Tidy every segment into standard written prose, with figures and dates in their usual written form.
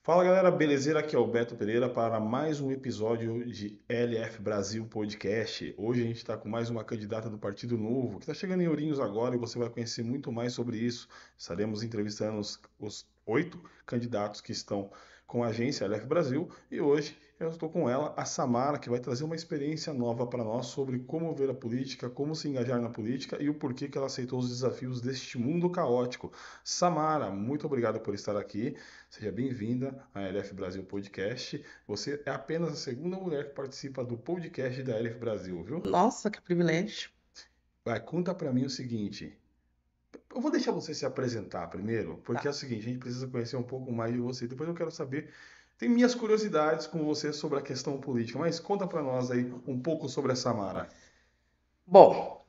Fala galera, belezeira? Aqui é o Beto Pereira para mais um episódio de LF Brasil Podcast. Hoje a gente está com mais uma candidata do Partido Novo, que está chegando em Ourinhos agora e você vai conhecer muito mais sobre isso. Estaremos entrevistando os 8 candidatos que estão com a agência LF Brasil e hoje eu estou com ela, a Samara, que vai trazer uma experiência nova para nós sobre como ver a política, como se engajar na política e o porquê que ela aceitou os desafios deste mundo caótico. Samara, muito obrigado por estar aqui. Seja bem-vinda à LF Brasil Podcast. Você é apenas a segunda mulher que participa do podcast da LF Brasil, viu? Nossa, que privilégio. Vai, conta pra mim o seguinte. Eu vou deixar você se apresentar primeiro, porque é Tá. o seguinte, a gente precisa conhecer um pouco mais de você. Depois eu quero saber, tem minhas curiosidades com você sobre a questão política, mas conta pra nós aí um pouco sobre a Samara. Bom,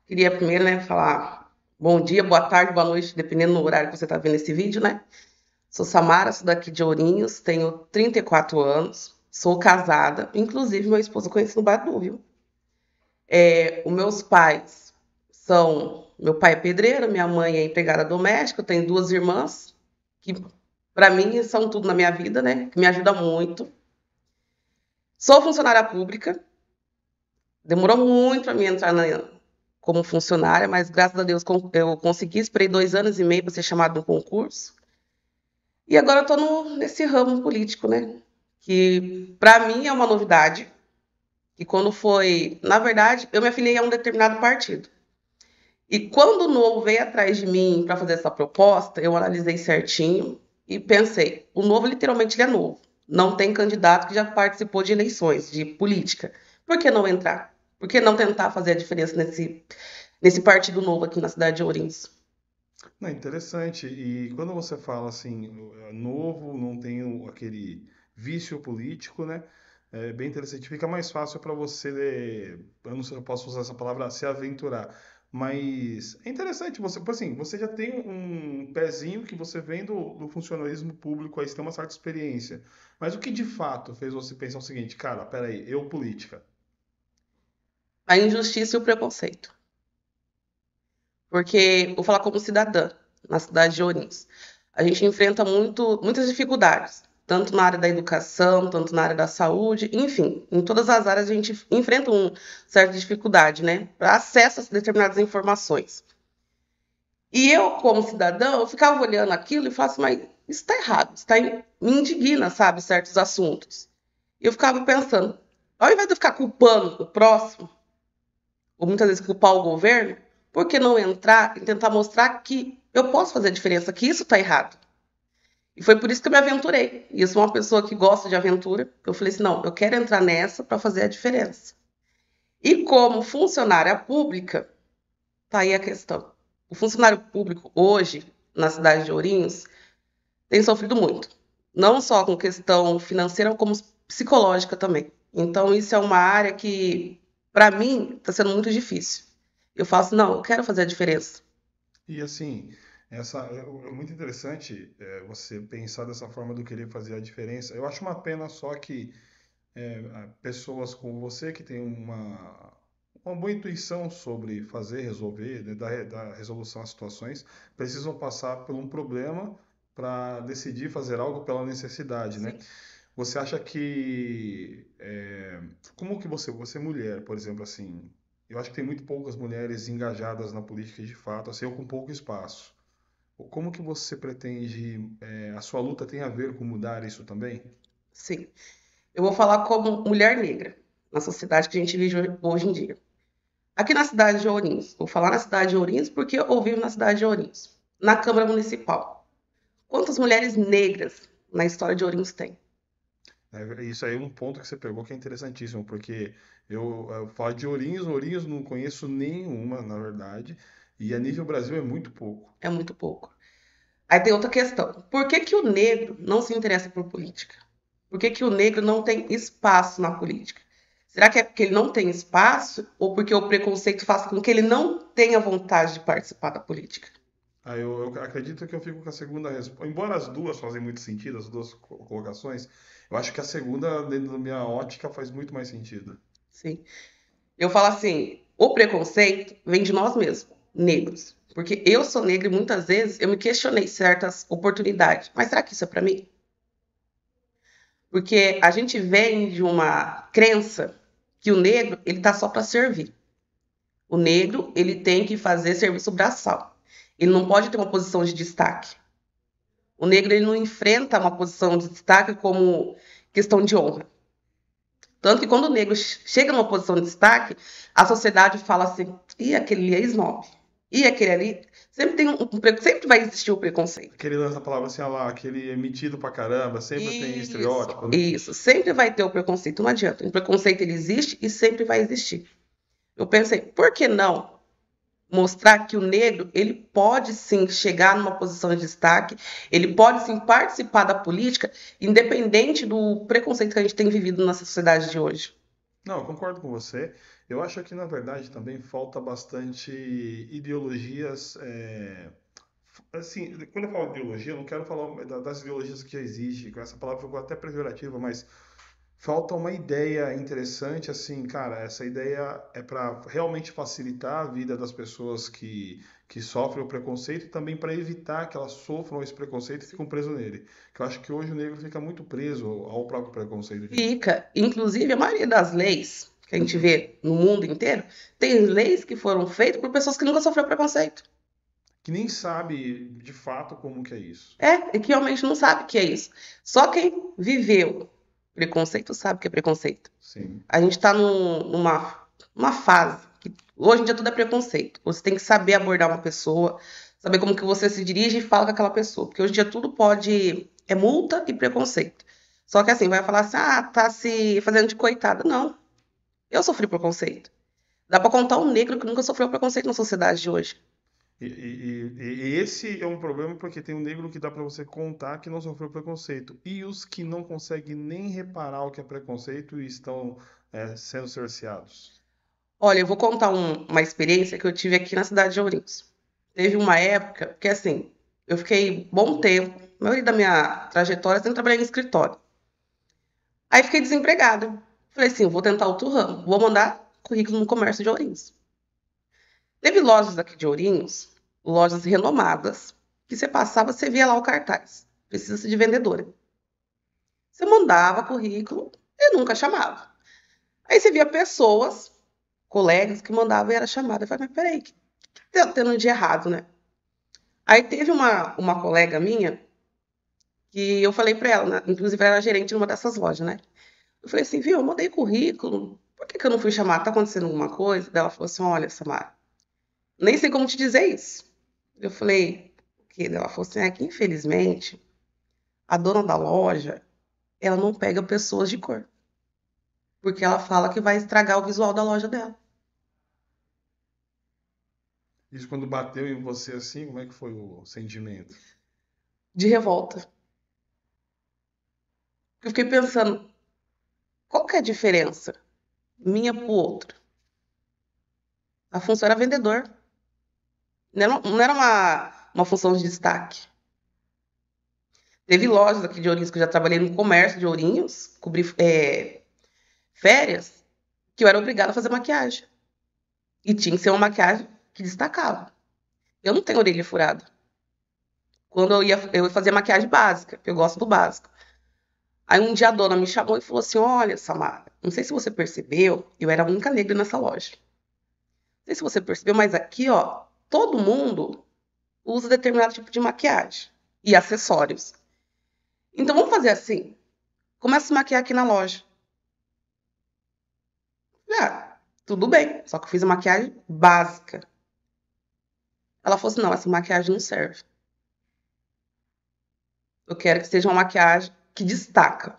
queria primeiro, né, falar bom dia, boa tarde, boa noite, dependendo do horário que você está vendo esse vídeo, né? Sou Samara, sou daqui de Ourinhos, tenho 34 anos, sou casada, inclusive meu esposo eu conheci no Badu, viu? Os meus pais meu pai é pedreiro, minha mãe é empregada doméstica, eu tenho duas irmãs, que para mim são tudo na minha vida, né? Que me ajudam muito. Sou funcionária pública, demorou muito para mim entrar como funcionária, mas graças a Deus eu consegui, esperei 2 anos e meio para ser chamada no concurso. E agora eu estou nesse ramo político, né? Que para mim é uma novidade. Que quando foi. Na verdade, eu me afiliei a um determinado partido. E quando o Novo veio atrás de mim para fazer essa proposta, eu analisei certinho e pensei: o Novo literalmente ele é novo. Não tem candidato que já participou de eleições, de política. Por que não entrar? Por que não tentar fazer a diferença nesse partido novo aqui na cidade de Ourinhos? Não, interessante. E quando você fala assim, novo, não tem aquele vício político, né? É bem interessante. Fica mais fácil para você, eu não sei se eu posso usar essa palavra, se aventurar. Mas é interessante, você, assim, você já tem um pezinho que você vem do funcionalismo público, aí você tem uma certa experiência. Mas o que de fato fez você pensar o seguinte, cara, peraí, eu política. A injustiça e o preconceito. Porque, vou falar como cidadã, na cidade de Ourinhos, a gente enfrenta muitas dificuldades, tanto na área da educação, tanto na área da saúde, enfim, em todas as áreas a gente enfrenta uma certa dificuldade, né, para acesso a determinadas informações. E eu, como cidadã, eu ficava olhando aquilo e falava assim, mas isso está errado, me indigna, sabe, certos assuntos. E eu ficava pensando, ao invés de eu ficar culpando o próximo, ou muitas vezes culpar o governo, por que não entrar e tentar mostrar que eu posso fazer a diferença, que isso está errado? E foi por isso que eu me aventurei. E eu sou uma pessoa que gosta de aventura. Eu falei assim: não, eu quero entrar nessa para fazer a diferença. E como funcionária pública, tá aí a questão. O funcionário público hoje, na cidade de Ourinhos, tem sofrido muito. Não só com questão financeira, como psicológica também. Então, isso é uma área que, para mim, está sendo muito difícil. Eu falo assim, não, eu quero fazer a diferença. E assim, é muito interessante você pensar dessa forma do querer fazer a diferença. Eu acho uma pena só que pessoas como você que tem uma boa intuição sobre fazer, resolver, né, dar resolução às situações, precisam passar por um problema para decidir fazer algo pela necessidade, né? Sim. Você acha que como que você é mulher, por exemplo, assim, eu acho que tem muito poucas mulheres engajadas na política de fato, assim, ou com pouco espaço. Como que você pretende, a sua luta tem a ver com mudar isso também? Sim. Eu vou falar como mulher negra, na sociedade que a gente vive hoje em dia. Aqui na cidade de Ourinhos, vou falar na cidade de Ourinhos porque eu vivo na cidade de Ourinhos. Na Câmara Municipal. Quantas mulheres negras na história de Ourinhos tem? Isso aí é um ponto que você pegou que é interessantíssimo, porque eu falo de Ourinhos, Ourinhos não conheço nenhuma, na verdade, e a nível Brasil é muito pouco. É muito pouco. Aí tem outra questão. Por que, que o negro não se interessa por política? Por que, que o negro não tem espaço na política? Será que é porque ele não tem espaço ou porque o preconceito faz com que ele não tenha vontade de participar da política? Eu acredito que eu fico com a segunda resposta. Embora as duas fazem muito sentido, as duas colocações, eu acho que a segunda, dentro da minha ótica, faz muito mais sentido. Sim. Eu falo assim, o preconceito vem de nós mesmos, negros. Porque eu sou negra e muitas vezes eu me questionei certas oportunidades. Mas será que isso é para mim? Porque a gente vem de uma crença que o negro ele tá só para servir. O negro ele tem que fazer serviço braçal. Ele não pode ter uma posição de destaque. O negro ele não enfrenta uma posição de destaque como questão de honra. Tanto que quando o negro chega numa posição de destaque, a sociedade fala assim: e aquele ali é snob. E aquele ali. Sempre, sempre vai existir o preconceito. Aquele lança a palavra assim, lá, aquele é metido pra caramba, sempre tem estereótipo, né? Isso, sempre vai ter o preconceito, não adianta. O preconceito ele existe e sempre vai existir. Eu pensei, por que não mostrar que o negro ele pode sim chegar numa posição de destaque, ele pode sim participar da política, independente do preconceito que a gente tem vivido na sociedade de hoje. Não, eu concordo com você. Eu acho que, na verdade, também falta bastante ideologias. Assim, quando eu falo ideologia, eu não quero falar das ideologias que já existem, com essa palavra ficou até pejorativa, mas falta uma ideia interessante, assim, cara, essa ideia é para realmente facilitar a vida das pessoas que sofrem o preconceito e também para evitar que elas sofram esse preconceito e ficam presas nele. Que eu acho que hoje o negro fica muito preso ao próprio preconceito dele. Fica, inclusive, a maioria das leis que a gente vê no mundo inteiro, tem leis que foram feitas por pessoas que nunca sofreram preconceito. Que nem sabe de fato como que é isso. E que realmente não sabe o que é isso. Só quem viveu preconceito sabe o que é preconceito. Sim. A gente está numa fase que hoje em dia tudo é preconceito. Você tem que saber abordar uma pessoa, saber como que você se dirige e fala com aquela pessoa. Porque hoje em dia tudo pode. É multa e preconceito. Só que assim, vai falar assim, tá se fazendo de coitada. Não. Eu sofri preconceito. Dá pra contar um negro que nunca sofreu preconceito na sociedade de hoje. E esse é um problema porque tem um negro que dá pra você contar que não sofreu preconceito. E os que não conseguem nem reparar o que é preconceito e estão sendo cerceados. Olha, eu vou contar uma experiência que eu tive aqui na cidade de Ourinhos. Teve uma época que, assim, eu fiquei bom tempo, a maioria da minha trajetória, sempre trabalhei em escritório. Aí fiquei desempregada. Falei assim, vou tentar outro ramo, vou mandar currículo no comércio de Ourinhos. Teve lojas aqui de Ourinhos, lojas renomadas, que você passava, você via lá o cartaz. Precisa de vendedora. Você mandava currículo e nunca chamava. Aí você via pessoas, colegas, que mandavam e era chamada. Eu falei, mas peraí, o que tá tendo de errado, né? Aí teve uma colega minha que eu falei pra ela, né? Inclusive ela era gerente numa dessas lojas, né? Eu falei assim, viu, eu mandei currículo, por que eu não fui chamada? Tá acontecendo alguma coisa? Daí ela falou assim, olha, Samara, nem sei como te dizer isso. Eu falei, o quê? Daí ela falou assim, que infelizmente a dona da loja, ela não pega pessoas de cor. Porque ela fala que vai estragar o visual da loja dela. Isso quando bateu em você assim, como é que foi o sentimento? De revolta. Eu fiquei pensando, qual que é a diferença minha pro outro? A função era vendedor. Não era uma função de destaque. Teve lojas aqui de Ourinhos, que eu já trabalhei no comércio de Ourinhos, cobri férias, que eu era obrigada a fazer maquiagem. E tinha que ser uma maquiagem que destacava. Eu não tenho orelha furada. Quando eu fazia maquiagem básica, que eu gosto do básico. Aí um dia a dona me chamou e falou assim, olha, Samara, não sei se você percebeu, eu era a única negra nessa loja. Não sei se você percebeu, mas aqui, ó, todo mundo usa determinado tipo de maquiagem e acessórios. Então vamos fazer assim. Começa a se maquiar aqui na loja. Tudo bem. Só que eu fiz a maquiagem básica. Ela falou assim, não, essa maquiagem não serve. Eu quero que seja uma maquiagem que destaca.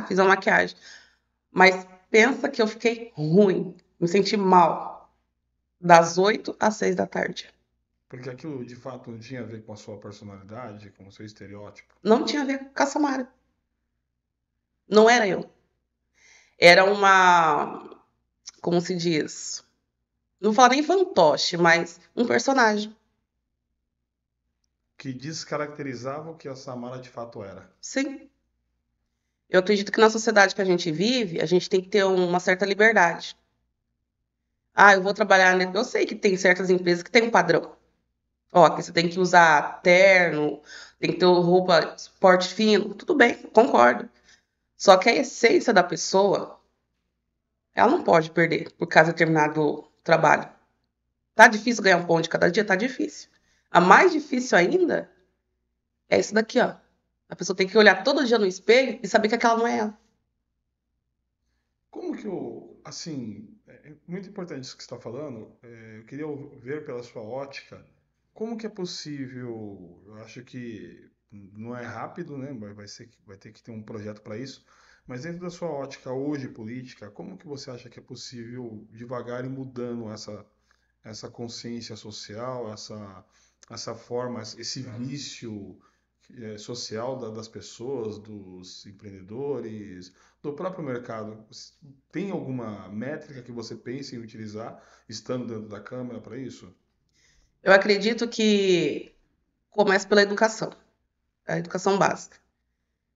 Fiz uma maquiagem. Mas pensa que eu fiquei ruim. Me senti mal. Das 8 às 6 da tarde. Porque aquilo de fato não tinha a ver com a sua personalidade, com o seu estereótipo. Não tinha a ver com a Samara. Não era eu. Era uma... Como se diz? Não vou falar nem fantoche, mas um personagem. Que descaracterizava o que a Samara de fato era. Sim. Eu acredito que na sociedade que a gente vive, a gente tem que ter uma certa liberdade. Eu vou trabalhar... Eu sei que tem certas empresas que tem um padrão. Ó, que você tem que usar terno, tem que ter roupa esporte fino. Tudo bem, concordo. Só que a essência da pessoa, ela não pode perder por causa de determinado trabalho. Tá difícil ganhar um pão de cada dia? Tá difícil. A mais difícil ainda é isso daqui, ó. A pessoa tem que olhar todo dia no espelho e saber que aquela não é ela. Como que assim, é muito importante isso que você está falando. Eu queria ver pela sua ótica, como que é possível, eu acho que não é rápido, né? Vai ter que ter um projeto para isso, mas dentro da sua ótica hoje política, como que você acha que é possível devagar ir mudando essa consciência social, essa forma, esse vício social das pessoas, dos empreendedores, do próprio mercado? Tem alguma métrica que você pense em utilizar, estando dentro da Câmara, para isso? Eu acredito que começa pela educação, a educação básica.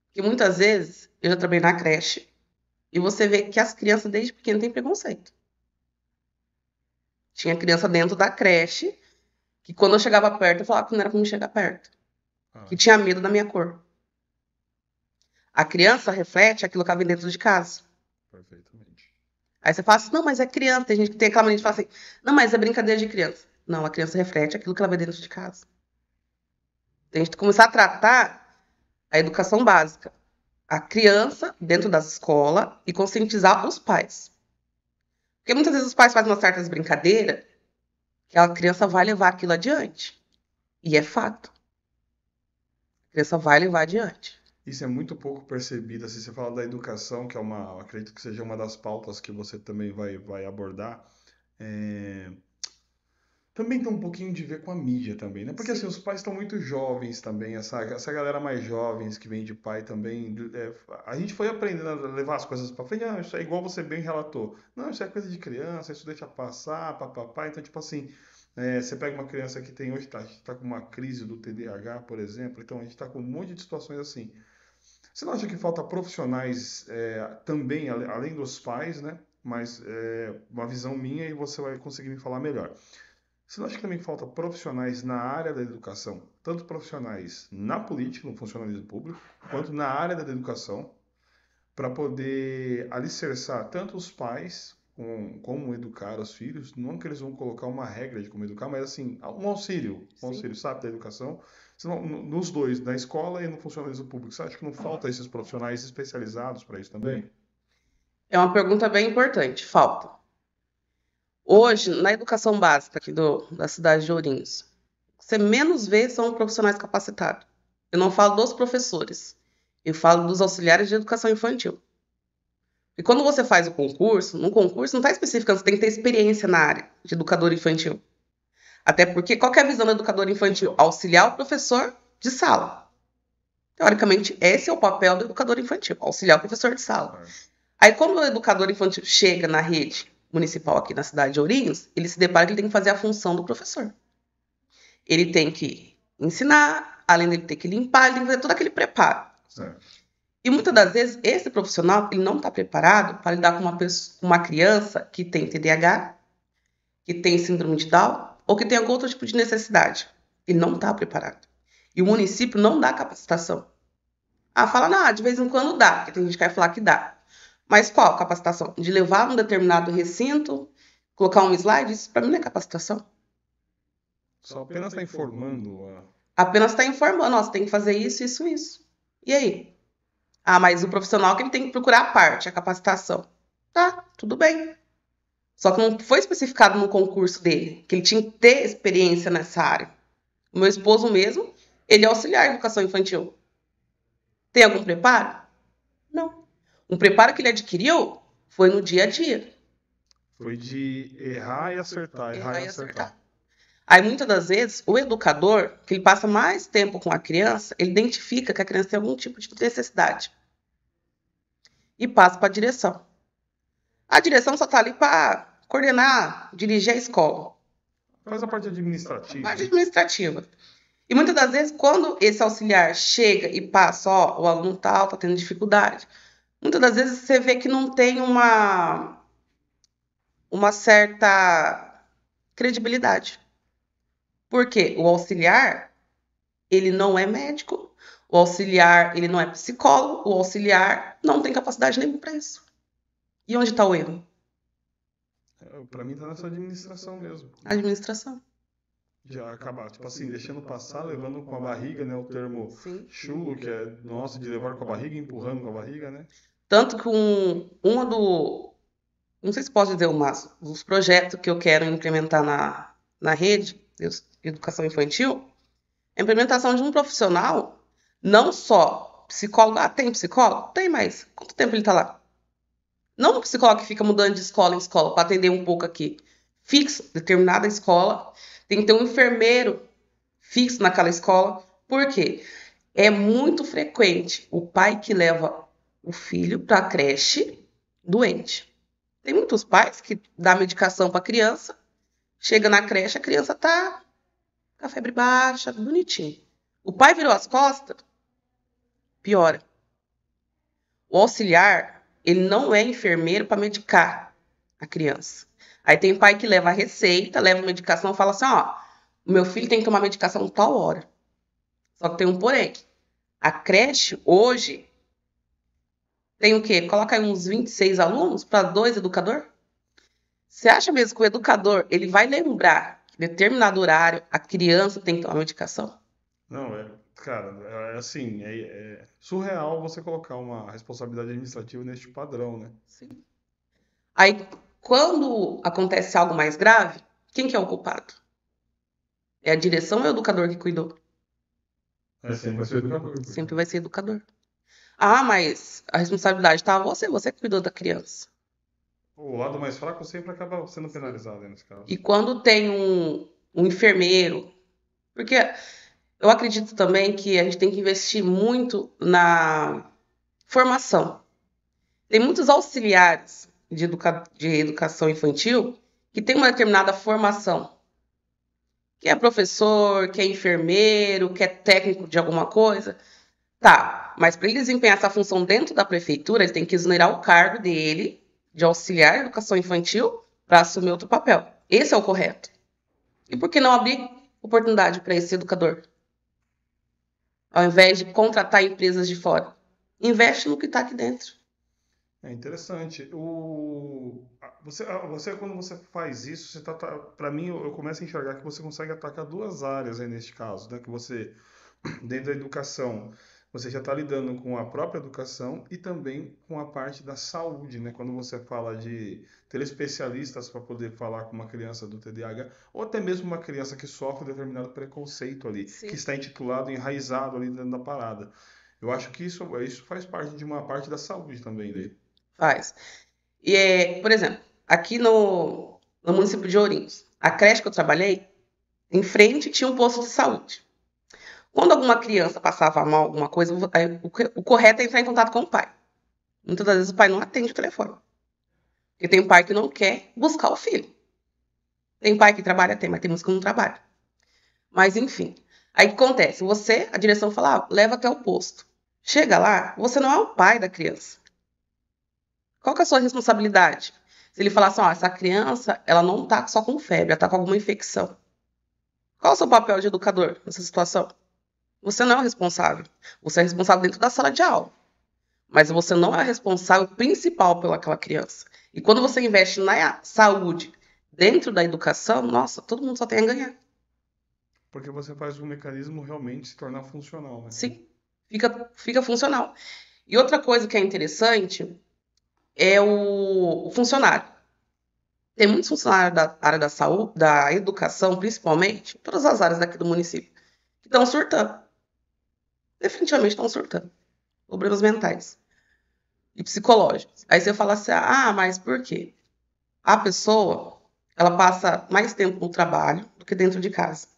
Porque muitas vezes eu já trabalhei na creche e você vê que as crianças desde pequeno têm preconceito. Tinha criança dentro da creche que quando eu chegava perto eu falava que não era pra me chegar perto, que tinha medo da minha cor. A criança reflete aquilo que ela vem dentro de casa. Perfeitamente. Aí você fala assim, não, mas é criança. Tem gente que tem aquela mania de falar assim, não, mas é brincadeira de criança. Não, a criança reflete aquilo que ela vê dentro de casa. Tem que começar a tratar a educação básica. A criança dentro das escolas e conscientizar os pais. Porque muitas vezes os pais fazem umas certas brincadeiras que a criança vai levar aquilo adiante. E é fato. A criança vai levar adiante. Isso é muito pouco percebido. Assim, você fala da educação, que acredito que seja uma das pautas que você também vai abordar. É, também tem um pouquinho de ver com a mídia também, né? Porque assim, os pais estão muito jovens também, essa galera mais jovens que vem de pai também. A gente foi aprendendo a levar as coisas pra frente. Isso é igual você bem relatou. Não, isso é coisa de criança, isso deixa passar, papapá. Então, tipo assim, você pega uma criança que tem hoje, a gente tá com uma crise do TDAH, por exemplo, então a gente tá com um monte de situações assim. Você não acha que falta profissionais também, além dos pais, né? Mas uma visão minha e você vai conseguir me falar melhor. Você não acha que também falta profissionais na área da educação, tanto profissionais na política, no funcionalismo público, quanto na área da educação, para poder alicerçar tanto os pais como educar os filhos? Não que eles vão colocar uma regra de como educar, mas assim, um auxílio, sabe, da educação, nos dois, na escola e no funcionalismo público. Você acha que não falta esses profissionais especializados para isso também? É uma pergunta bem importante. Falta. Hoje, na educação básica aqui da cidade de Ourinhos, o que você menos vê são profissionais capacitados. Eu não falo dos professores, eu falo dos auxiliares de educação infantil. E quando você faz o concurso, no concurso não está especificando, você tem que ter experiência na área de educador infantil. Até porque, qual que é a visão do educador infantil? Auxiliar o professor de sala. Teoricamente, esse é o papel do educador infantil, auxiliar o professor de sala. Aí, quando o educador infantil chega na rede municipal aqui na cidade de Ourinhos, ele se depara que ele tem que fazer a função do professor. Ele tem que ensinar, além dele ter que limpar, ele tem que fazer todo aquele preparo. Certo. E muitas das vezes, esse profissional ele não está preparado para lidar com uma criança que tem TDAH, que tem síndrome de Down, ou que tem algum outro tipo de necessidade. Ele não está preparado. E o município não dá capacitação. Fala, não, de vez em quando dá, porque tem gente que vai falar que dá. Mas qual capacitação? De levar um determinado recinto, colocar um slide? Isso para mim não é capacitação. Só apenas está informando. Apenas está informando, você tem que fazer isso, isso, isso. E aí? Mas o profissional que ele tem que procurar a parte, a capacitação. Tá, tudo bem. Só que não foi especificado no concurso dele, que ele tinha que ter experiência nessa área. O meu esposo mesmo, ele é auxiliar de educação infantil. Tem algum preparo? Não. Um preparo que ele adquiriu foi no dia a dia. Foi de errar e acertar, errar e acertar. Aí, muitas das vezes, o educador, que ele passa mais tempo com a criança, ele identifica que a criança tem algum tipo de necessidade. E passa para a direção. A direção só está ali para coordenar, dirigir a escola. Faz a parte administrativa. Parte administrativa. E muitas das vezes, quando esse auxiliar chega e passa, o aluno tal está tendo dificuldade, muitas das vezes você vê que não tem uma certa credibilidade. Porque o auxiliar, ele não é médico, o auxiliar, ele não é psicólogo, o auxiliar não tem capacidade nenhuma para isso. E onde está o erro? Para mim tá nessa administração mesmo. A administração. Já acabar, tipo assim, deixando passar, levando com a barriga, né? O termo Sim. chulo, que é nosso, de levar com a barriga, empurrando com a barriga, né? Tanto que não sei se posso dizer dos projetos que eu quero implementar na rede de educação infantil, é a implementação de um profissional, não só psicólogo. Ah, tem psicólogo? Tem, mas quanto tempo ele está lá? Não um psicólogo que fica mudando de escola em escola para atender um pouco aqui. Fixo, determinada escola. Tem que ter um enfermeiro fixo naquela escola. Por quê? É muito frequente o pai que leva o filho para a creche doente. Tem muitos pais que dão medicação para a criança, chega na creche, a criança tá com a febre baixa, bonitinho. O pai virou as costas, piora. O auxiliar, ele não é enfermeiro para medicar a criança. Aí tem pai que leva a receita, leva a medicação e fala assim, ó, o meu filho tem que tomar medicação tal hora. Só que tem um porém. A creche, hoje, tem o quê? Coloca aí uns 26 alunos para 2 educadores? Você acha mesmo que o educador ele vai lembrar que em determinado horário a criança tem que tomar medicação? Não, cara, é assim, é surreal você colocar uma responsabilidade administrativa neste padrão, né? Sim. Aí, quando acontece algo mais grave, quem que é o culpado? É a direção ou é o educador que cuidou? Sempre vai ser o educador. Sempre vai ser educador. Ah, mas a responsabilidade tá você que cuidou da criança. O lado mais fraco sempre acaba sendo penalizado, né, nesse caso. E quando tem um enfermeiro, porque eu acredito também que a gente tem que investir muito na formação. Tem muitos auxiliares de educação infantil que têm uma determinada formação. Que é professor, que é enfermeiro, que é técnico de alguma coisa. Tá, mas para ele desempenhar essa função dentro da prefeitura, ele tem que exonerar o cargo dele de auxiliar de educação infantil para assumir outro papel. Esse é o correto. E por que não abrir oportunidade para esse educador? Ao invés de contratar empresas de fora. Investe no que está aqui dentro. É interessante. Você, quando você faz isso, você para mim, eu começo a enxergar que você consegue atacar duas áreas aí neste caso, né? Que você, dentro da educação, você já está lidando com a própria educação e também com a parte da saúde, né? Quando você fala de ter especialistas para poder falar com uma criança do TDAH, ou até mesmo uma criança que sofre determinado preconceito ali, Sim. que está intitulado, enraizado ali dentro da parada. Eu acho que isso faz parte de uma parte da saúde também dele. Faz. E, por exemplo, aqui no município de Ourinhos, a creche que eu trabalhei, em frente tinha um posto de saúde. Quando alguma criança passava mal, alguma coisa, o correto é entrar em contato com o pai. Muitas das vezes o pai não atende o telefone. Porque tem pai que não quer buscar o filho. Tem pai que trabalha, tem, mas tem muitos que não trabalham. Mas, enfim. Aí o que acontece? Você, a direção fala, leva até o posto. Chega lá, você não é o pai da criança. Qual que é a sua responsabilidade? Se ele falar assim, essa criança, ela não tá só com febre, ela tá com alguma infecção. Qual é o seu papel de educador nessa situação? Você não é o responsável. Você é responsável dentro da sala de aula. Mas você não é responsável principal pelaquela criança. E quando você investe na saúde dentro da educação, nossa, todo mundo só tem a ganhar. Porque você faz o mecanismo realmente se tornar funcional, né? Sim, fica funcional. E outra coisa que é interessante é o funcionário. Tem muitos funcionários da área da saúde, da educação, principalmente, todas as áreas daqui do município, que estão surtando. Definitivamente estão surtando. Problemas mentais e psicológicos. Aí você fala assim, mas por quê? A pessoa, ela passa mais tempo no trabalho do que dentro de casa.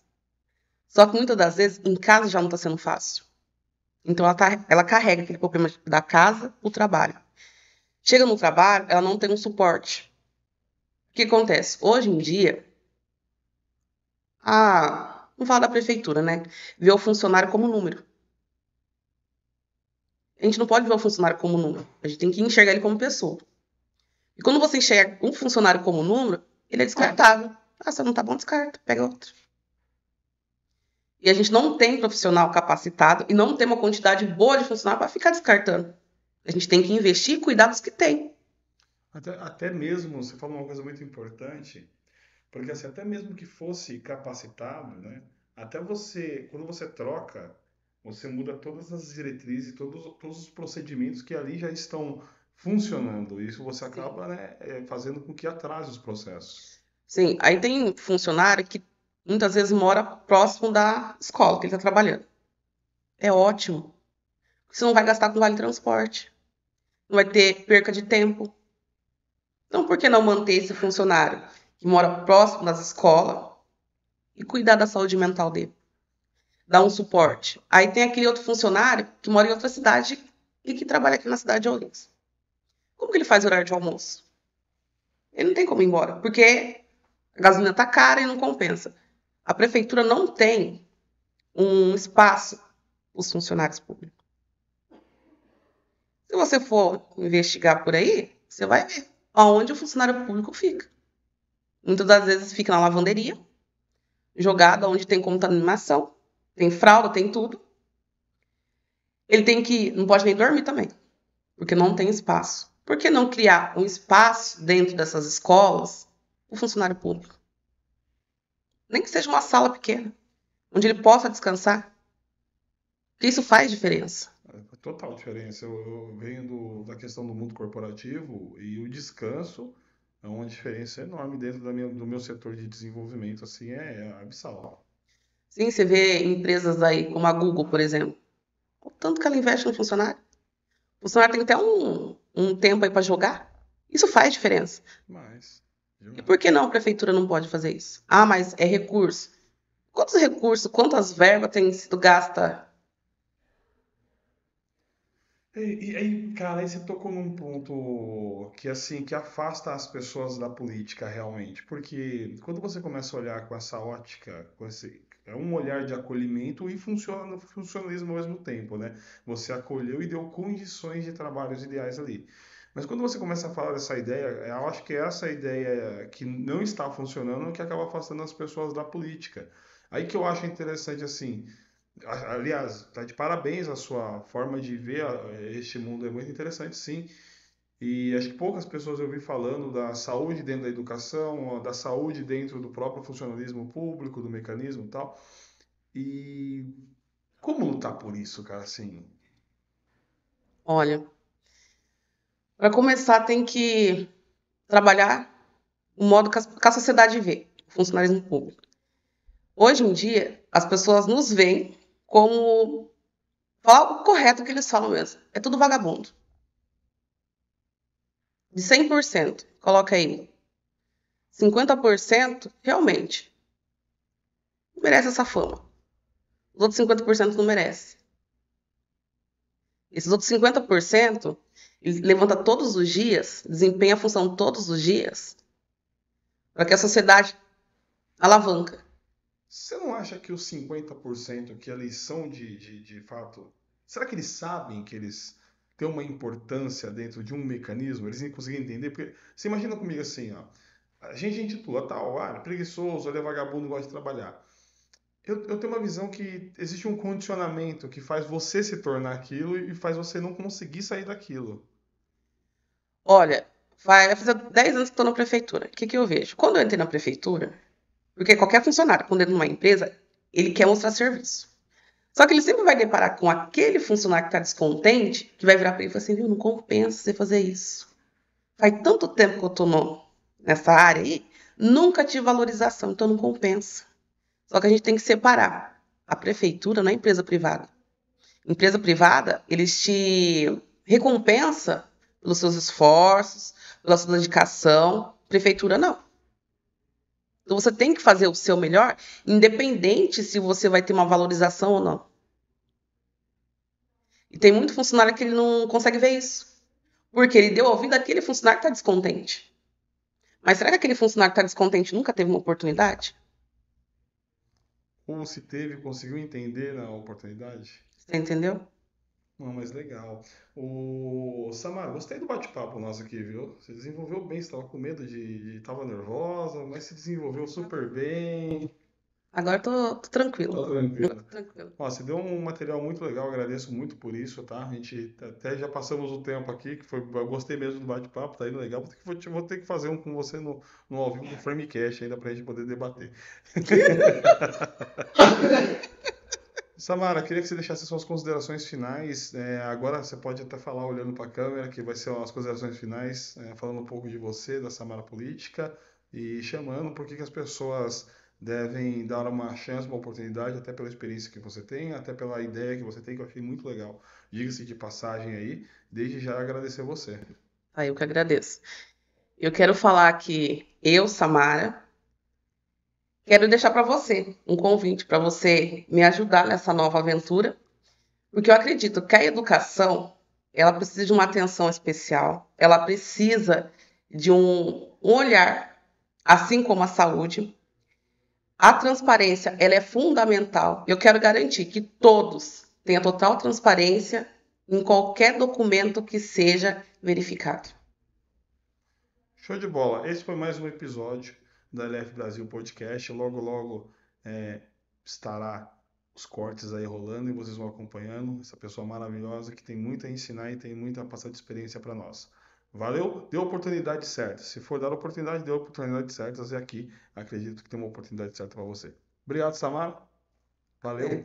Só que muitas das vezes, em casa já não está sendo fácil. Então, ela carrega aquele problema da casa para o trabalho. Chega no trabalho, ela não tem um suporte. O que acontece? Hoje em dia, não fala da prefeitura, né? Vê o funcionário como número. A gente não pode ver o funcionário como número. A gente tem que enxergar ele como pessoa. E quando você enxerga um funcionário como número, ele é descartável. Ah, se não tá bom, descarta, pega outro. E a gente não tem profissional capacitado e não tem uma quantidade boa de funcionário para ficar descartando. A gente tem que investir e cuidar dos que tem. Até mesmo, você falou uma coisa muito importante, porque assim, até mesmo que fosse capacitado, né? Até você, quando você troca, você muda todas as diretrizes, todos os procedimentos que ali já estão funcionando. Isso você acaba, né, fazendo com que atrase os processos. Sim, aí tem funcionário que muitas vezes mora próximo da escola que ele está trabalhando. É ótimo. Você não vai gastar com vale transporte. Não vai ter perca de tempo. Então, por que não manter esse funcionário que mora próximo das escolas e cuidar da saúde mental dele? Dar um suporte. Aí tem aquele outro funcionário que mora em outra cidade e que trabalha aqui na cidade de Ourinhos. Como que ele faz o horário de almoço? Ele não tem como ir embora, porque a gasolina está cara e não compensa. A prefeitura não tem um espaço para os funcionários públicos. Se você for investigar por aí, você vai ver aonde o funcionário público fica. Muitas das vezes fica na lavanderia, jogado onde tem contaminação, tem fralda, tem tudo. Ele tem que, não pode nem dormir também, porque não tem espaço. Por que não criar um espaço dentro dessas escolas para o funcionário público? Nem que seja uma sala pequena, onde ele possa descansar. Porque isso faz diferença. Total diferença. Eu venho da questão do mundo corporativo e o descanso é uma diferença enorme dentro do meu setor de desenvolvimento, assim, é abissal. Sim, você vê empresas aí como a Google, por exemplo. O tanto que ela investe no funcionário. O funcionário tem até um tempo aí para jogar. Isso faz diferença. Mas, E por que não a prefeitura não pode fazer isso? Ah, mas é recurso. Quantos recursos, quantas verbas têm sido gastas? e aí, cara, aí você tocou num ponto que assim, que afasta as pessoas da política realmente, porque quando você começa a olhar com essa ótica, é um olhar de acolhimento e funcionalismo ao mesmo tempo, né? Você acolheu e deu condições de trabalhos ideais ali. Mas quando você começa a falar dessa ideia, eu acho que é essa ideia que não está funcionando que acaba afastando as pessoas da política. Aí que eu acho interessante assim, aliás, tá de parabéns a sua forma de ver este mundo, é muito interessante, sim. E acho que poucas pessoas eu vi falando da saúde dentro da educação, da saúde dentro do próprio funcionalismo público, do mecanismo e tal. E como lutar por isso, cara, assim? Olha, para começar, tem que trabalhar o modo que a sociedade vê o funcionalismo público. Hoje em dia, as pessoas nos veem como falar o correto que eles falam mesmo. É tudo vagabundo. De 100%, coloca aí 50% realmente merece essa fama. Os outros 50% não merecem. Esses outros 50%, ele levanta todos os dias, desempenha a função todos os dias, para que a sociedade alavanca. Você não acha que os 50% que eles são de fato, será que eles sabem que eles têm uma importância dentro de um mecanismo? Eles nem conseguem entender? Porque você imagina comigo assim, ó, a gente intitula tal, preguiçoso, ele é vagabundo, gosta de trabalhar. Eu tenho uma visão que existe um condicionamento que faz você se tornar aquilo e faz você não conseguir sair daquilo. Olha, vai fazer 10 anos que estou na prefeitura. O que eu vejo? Quando eu entrei na prefeitura, porque qualquer funcionário, quando entra numa empresa, ele quer mostrar serviço. Só que ele sempre vai deparar com aquele funcionário que está descontente, que vai virar para ele e falar assim, viu, não compensa você fazer isso. Faz tanto tempo que eu estou nessa área aí, nunca tive valorização, então não compensa. Só que a gente tem que separar. A prefeitura não é empresa privada. Empresa privada, eles te recompensa pelos seus esforços, pela sua dedicação. Prefeitura, não. Então você tem que fazer o seu melhor, independente se você vai ter uma valorização ou não. E tem muito funcionário que ele não consegue ver isso. Porque ele deu ouvido àquele funcionário que está descontente. Mas será que aquele funcionário que está descontente nunca teve uma oportunidade? Ou se teve, conseguiu entender na oportunidade? Você entendeu? Não, mas legal. O Samara, gostei do bate-papo nosso aqui, viu? Você desenvolveu bem, você estava com medo tava nervosa, mas se desenvolveu super bem. Agora tô tranquilo. Tá tranquilo. Tranquilo. Ó, você deu um material muito legal, agradeço muito por isso, tá? A gente até já passamos o tempo aqui, que foi, eu gostei mesmo do bate-papo, tá indo legal. Vou ter que fazer um com você no ao vivo do Framecast ainda pra gente poder debater. Samara, queria que você deixasse suas considerações finais. Agora você pode até falar olhando para a câmera, que vai ser as considerações finais, falando um pouco de você, da Samara Política, e chamando por que as pessoas devem dar uma chance, uma oportunidade, até pela experiência que você tem, até pela ideia que você tem, que eu achei muito legal. Diga-se de passagem aí, desde já agradecer você. Aí eu que agradeço. Eu quero falar que eu, Samara, quero deixar para você um convite para você me ajudar nessa nova aventura, porque eu acredito que a educação, ela precisa de uma atenção especial, ela precisa de um olhar, assim como a saúde. A transparência, ela é fundamental. Eu quero garantir que todos tenham total transparência em qualquer documento que seja verificado. Show de bola. Esse foi mais um episódio da LF Brasil Podcast. Logo, logo estará os cortes aí rolando e vocês vão acompanhando. Essa pessoa maravilhosa que tem muito a ensinar e tem muito a passar de experiência para nós. Valeu? Dê a oportunidade certa. Se for dar a oportunidade, dê a oportunidade certa. E aqui acredito que tem uma oportunidade certa para você. Obrigado, Samara. Valeu.